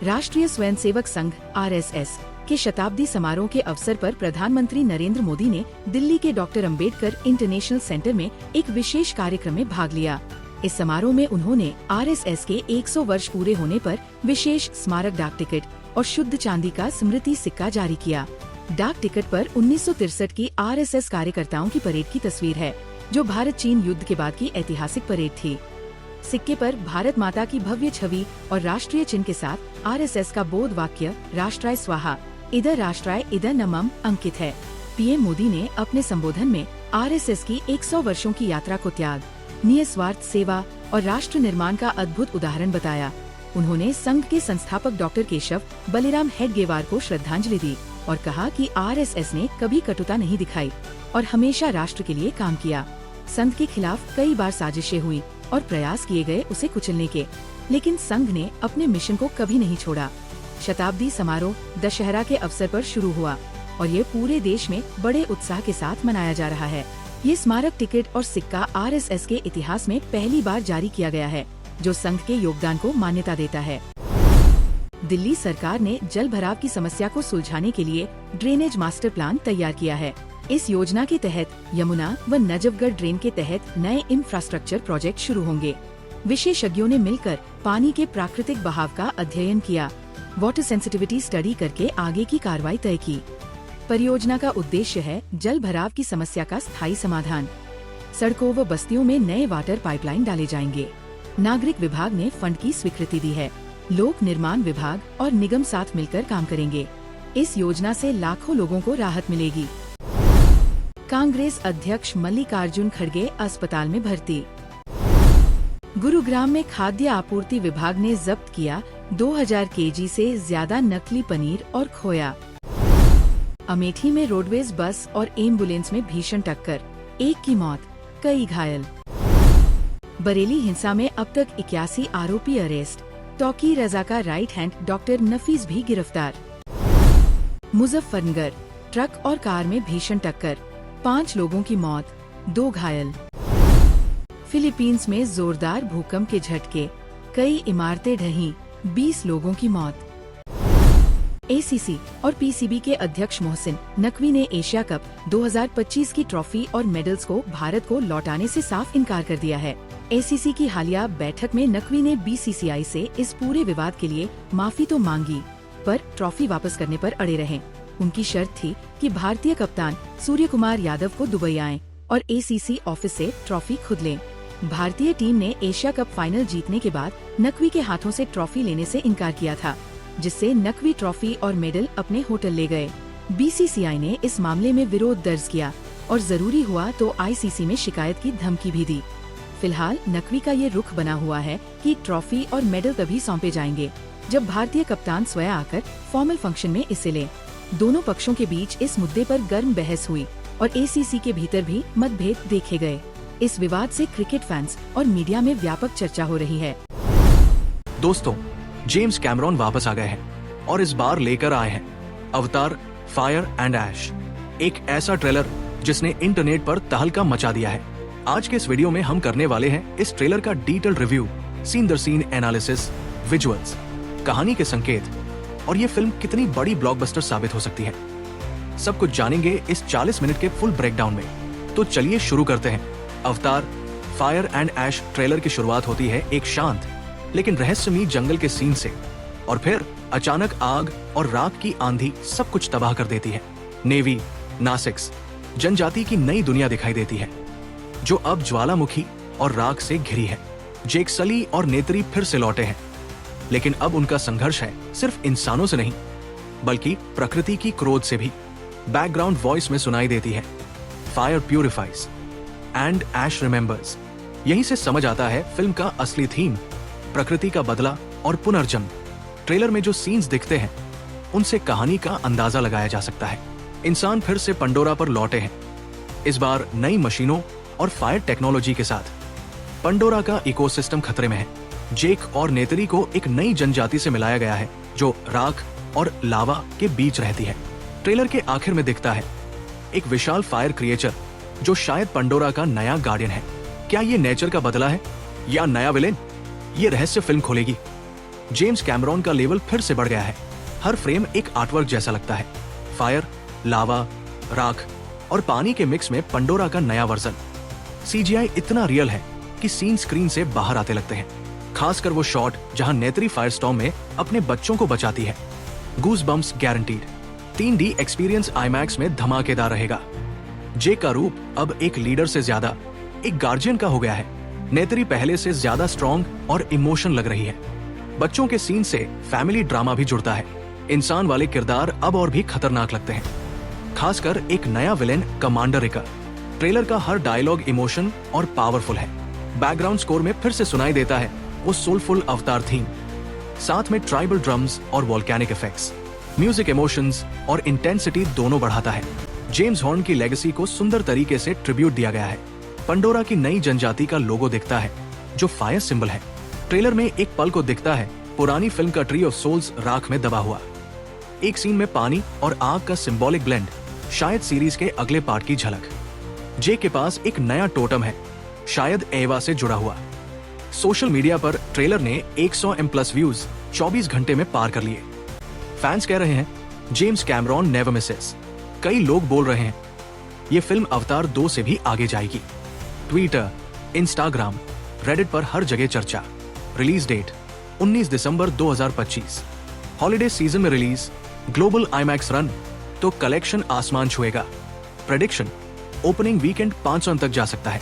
राष्ट्रीय स्वयंसेवक संघ (RSS) के शताब्दी समारोह के अवसर पर प्रधानमंत्री नरेंद्र मोदी ने दिल्ली के डॉक्टर अंबेडकर इंटरनेशनल सेंटर में एक विशेष कार्यक्रम में भाग लिया। इस समारोह में उन्होंने RSS के 100 वर्ष पूरे होने पर विशेष स्मारक डाक टिकट और शुद्ध चांदी का स्मृति सिक्का जारी किया। डाक टिकट पर 1963 की RSS कार्यकर्ताओं की परेड की तस्वीर है, जो भारत चीन युद्ध के बाद की ऐतिहासिक परेड थी। सिक्के पर भारत माता की भव्य छवि और राष्ट्रीय चिन्ह के साथ RSS का बोध वाक्य राष्ट्राय स्वाहा इदं राष्ट्राय इदं नमः अंकित है। पीएम मोदी ने अपने संबोधन में RSS की 100 वर्षों की यात्रा को त्याग, निस्वार्थ सेवा और राष्ट्र निर्माण का अद्भुत उदाहरण बताया। उन्होंने संघ के संस्थापक डॉक्टर केशव बलिराम हेडगेवार को श्रद्धांजलि दी और कहा कि RSS ने कभी कटुता नहीं दिखाई और हमेशा राष्ट्र के लिए काम किया। संघ के खिलाफ कई बार साजिशें हुई और प्रयास किए गए उसे कुचलने के, लेकिन संघ ने अपने मिशन को कभी नहीं छोड़ा। शताब्दी समारोह दशहरा के अवसर पर शुरू हुआ और ये पूरे देश में बड़े उत्साह के साथ मनाया जा रहा है। ये स्मारक टिकट और सिक्का RSS के इतिहास में पहली बार जारी किया गया है, जो संघ के योगदान को मान्यता देता है। दिल्ली सरकार ने जल भराव की समस्या को सुलझाने के लिए ड्रेनेज मास्टर प्लान तैयार किया है। इस योजना के तहत यमुना व नजफगढ़ ड्रेन के तहत नए इंफ्रास्ट्रक्चर प्रोजेक्ट शुरू होंगे। विशेषज्ञों ने मिलकर पानी के प्राकृतिक बहाव का अध्ययन किया, वाटर सेंसिटिविटी स्टडी करके आगे की कार्रवाई तय की। परियोजना का उद्देश्य है जल भराव की समस्या का स्थायी समाधान। सड़कों व बस्तियों में नए वाटर पाइपलाइन डाले जाएंगे। नागरिक विभाग ने फंड की स्वीकृति दी है। लोक निर्माण विभाग और निगम साथ मिलकर काम करेंगे। इस योजना से लाखों लोगों को राहत मिलेगी। कांग्रेस अध्यक्ष मल्लिकार्जुन खड़गे अस्पताल में भर्ती। गुरुग्राम में खाद्य आपूर्ति विभाग ने जब्त किया 2000 केजी से ज्यादा नकली पनीर और खोया। अमेठी में रोडवेज बस और एम्बुलेंस में भीषण टक्कर, एक की मौत, कई घायल। बरेली हिंसा में अब तक 81 आरोपी अरेस्ट। तौकीर रजा का राइट हैंड डॉक्टर नफीस भी गिरफ्तार। मुजफ्फरनगर ट्रक और कार में भीषण टक्कर, 5 लोगों की मौत, 2 घायल। फिलीपींस में जोरदार भूकंप के झटके, कई इमारतें ढहीं, 20 लोगों की मौत। ACC और PCB के अध्यक्ष मोहसिन नकवी ने एशिया कप 2025 की ट्रॉफी और मेडल्स को भारत को लौटाने से साफ इनकार कर दिया है। ACC की हालिया बैठक में नकवी ने BCCI से इस पूरे विवाद के लिए माफी तो मांगी, पर ट्रॉफी वापस करने पर अड़े रहे। उनकी शर्त थी कि भारतीय कप्तान सूर्य कुमार यादव को दुबई आएं और ACC ऑफिस से ट्रॉफी खुद लें। भारतीय टीम ने एशिया कप फाइनल जीतने के बाद नकवी के हाथों से ट्रॉफी लेने से इनकार किया था, जिससे नकवी ट्रॉफी और मेडल अपने होटल ले गए। BCCI ने इस मामले में विरोध दर्ज किया और जरूरी हुआ तो ICC में शिकायत की धमकी भी दी। फिलहाल नकवी का ये रुख बना हुआ है कि ट्रॉफी और मेडल तभी सौंपे जाएंगे जब भारतीय कप्तान स्वयं आकर फॉर्मल फंक्शन में हिस्से ले। दोनों पक्षों के बीच इस मुद्दे पर गर्म बहस हुई और ACC के भीतर भी मतभेद देखे गए। इस विवाद से क्रिकेट फैंस और मीडिया में व्यापक चर्चा हो रही है। दोस्तों, जेम्स कैमरॉन वापस आ गए हैं और इस बार लेकर आए हैं अवतार फायर एंड ऐश, एक ऐसा ट्रेलर जिसने इंटरनेट पर तहलका मचा दिया है। आज के इस वीडियो में हम करने वाले हैं इस ट्रेलर का डिटेल रिव्यू, सीन दर सीन एनालिसिस, विजुअल्स, कहानी के संकेत और ये फिल्म कितनी बड़ी ब्लॉकबस्टर साबित हो सकती है। सब कुछ जानेंगे इस 40 मिनट के फुल ब्रेकडाउन में। तो चलिए शुरू करते हैं। अवतार फायर एंड ऐश ट्रेलर की शुरुआत होती है एक शांत लेकिन रहस्यमयी जंगल के सीन से और फिर अचानक आग और राख की आंधी सब कुछ तबाह कर देती है। नेवी, नासिक्स, जनजाति की नई दुनिया दिखाई देती है जो अब ज्वालामुखी और राख से घिरी है। जेक सली और नेत्री फिर से लौटे हैं, लेकिन अब उनका संघर्ष है सिर्फ इंसानों से नहीं बल्कि प्रकृति की क्रोध से भी। बैकग्राउंड वॉइस में सुनाई देती है, fire purifies and ash remembers. यहीं से समझ आता है फिल्म का असली थीम, प्रकृति का बदला और पुनर्जन्म। ट्रेलर में जो सीन्स दिखते हैं उनसे कहानी का अंदाजा लगाया जा सकता है। इंसान फिर से पंडोरा पर लौटे हैं, इस बार नई मशीनों और फायर टेक्नोलॉजी के साथ। पंडोरा का इकोसिस्टम खतरे में है। जेक और नेत्री को एक नई जनजाति से मिलाया गया है जो राख और लावा के बीच रहती है। ट्रेलर के आखिर में दिखता है एक विशाल फायर क्रिएचर जो शायद पंडोरा का नया गार्डियन है। क्या ये नेचर का बदला है या नया विलेन? ये रहस्य फिल्म खोलेगी। जेम्स कैमरॉन का लेवल फिर से बढ़ गया है। हर फ्रेम एक आर्टवर्क जैसा लगता है। फायर, लावा, राख और पानी के मिक्स में पंडोरा का नया वर्जन। सीजीआई इतना रियल है कि सीन स्क्रीन से बाहर आते लगते हैं, खासकर वो शॉट जहां नेत्री फायरस्टॉर्म में अपने बच्चों को बचाती है। गूज bumps guaranteed. 3D experience IMAX में धमाकेदार रहेगा। जे का रूप अब एक लीडर से ज्यादा एक गार्जियन का हो गया है। नेत्री पहले से ज्यादा स्ट्रॉन्ग और इमोशन लग रही है। बच्चों के सीन से फैमिली ड्रामा भी जुड़ता है। इंसान वाले किरदार अब और भी खतरनाक लगते हैं, खासकर एक नया विलेन कमांडर रिकर। ट्रेलर का हर डायलॉग इमोशन और पावरफुल है। बैकग्राउंड स्कोर में फिर से सुनाई देता है वो सोलफुल अवतार थीम, साथ में ट्राइबल ड्रम्स और वोल्केनिक इफेक्ट्स। म्यूजिक इमोशंस और इंटेंसिटी दोनों बढ़ाता है। जेम्स हॉर्न की लेगेसी को सुंदर तरीके से ट्रिब्यूट दिया गया है। पंडोरा की नई जनजाति का लोगो दिखता है जो फायर सिंबल है। ट्रेलर में एक पल को दिखता है पुरानी फिल्म का ट्री ऑफ सोल्स राख में दबा हुआ। एक सीन में पानी और आग का सिंबॉलिक ब्लेंड, शायद सीरीज के अगले पार्ट की झलक। जे के पास एक नया टोटम है, शायद एवा से जुड़ा हुआ। सोशल मीडिया पर ट्रेलर ने 100M+ व्यूज 24 घंटे में पार कर लिए। फैंस कह रहे हैं जेम्स कैमरॉन नेवर मिसेस। कई लोग बोल रहे हैं ये फिल्म अवतार 2 से भी आगे जाएगी। ट्विटर, इंस्टाग्राम, रेडिट पर हर जगह चर्चा। रिलीज डेट 19 दिसंबर 2025। हॉलिडे सीजन में रिलीज, ग्लोबल आईमैक्स रन तो कलेक्शन आसमान छुएगा। प्रेडिक्शन, ओपनिंग वीकेंड 500 तक जा सकता है।